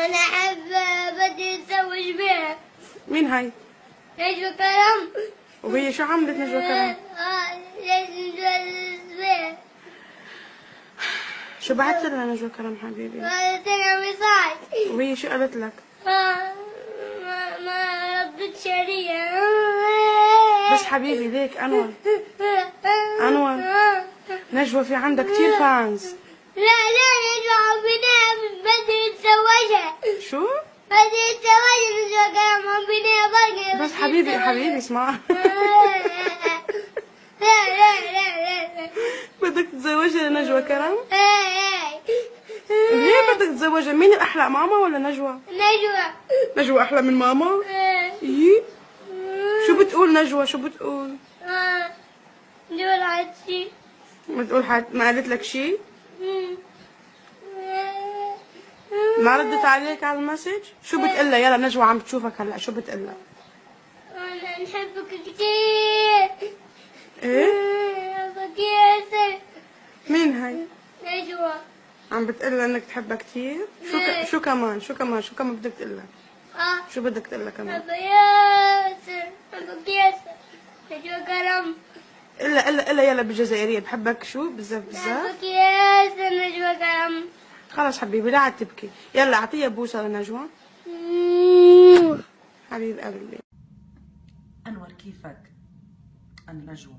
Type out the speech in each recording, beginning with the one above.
انا احب بدي اتزوج بها. مين هاي؟ نجوى كرم. وهي شو عملت نجوى كرم؟ ليش نتجوز بها؟ شو بعت لها نجوى كرم حبيبي؟ قالت لها مساج. وهي شو قالت لك؟ ما ردتش عليا. بس حبيبي ليك انور نجوى في عندها كتير فانز. لا نجوى عمي بدي اتزوجها. شو؟ بدي اتزوجها نجوى كرم عمي بس حبيبي اسمع. لا بدك تتزوجها لنجوى كرم؟ ليه بدك تتزوجها؟ مين الأحلى، ماما ولا نجوى؟ نجوى أحلى من ماما؟ إيه؟ شو بتقول نجوى؟ شو بتقول؟ بتقول عادي. ما قالت لك شيء؟ ما ردت عليك على المسج؟ شو بتقلها؟ يلا نجوى عم بتشوفك هلا، شو بتقلها؟ أنا نحبك كتير. إيه؟ نحبك ياسر. مين هاي؟ نجوى. عم بتقلها انك تحبها كثير؟ شو كمان بدك تقلها؟ شو بدك تقلها كمان؟ نحبك ياسر. نحبك ياسر. نجوى كرم. إلا يلا بالجزائرية، بحبك شو بزاف بزاف؟ نحبك ياسر نجوى كرم. خلص حبيبي لا عاد تبكي، يلا اعطيها بوسة لنجوى. حبيب قلبي. أنور كيفك؟ أنا نجوى.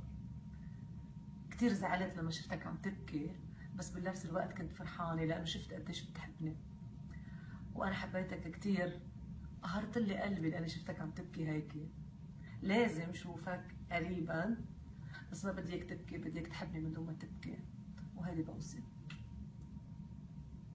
كتير زعلت لما شفتك عم تبكي، بس بنفس الوقت كنت فرحانة لأنه شفت قديش بتحبني، وأنا حبيتك كتير. قهرت لي قلبي لأني شفتك عم تبكي هيك. لازم شوفك قريبا، بس ما بدي اياك تبكي، بدي اياك تحبني من دون ما تبكي، وهيدي بوصي.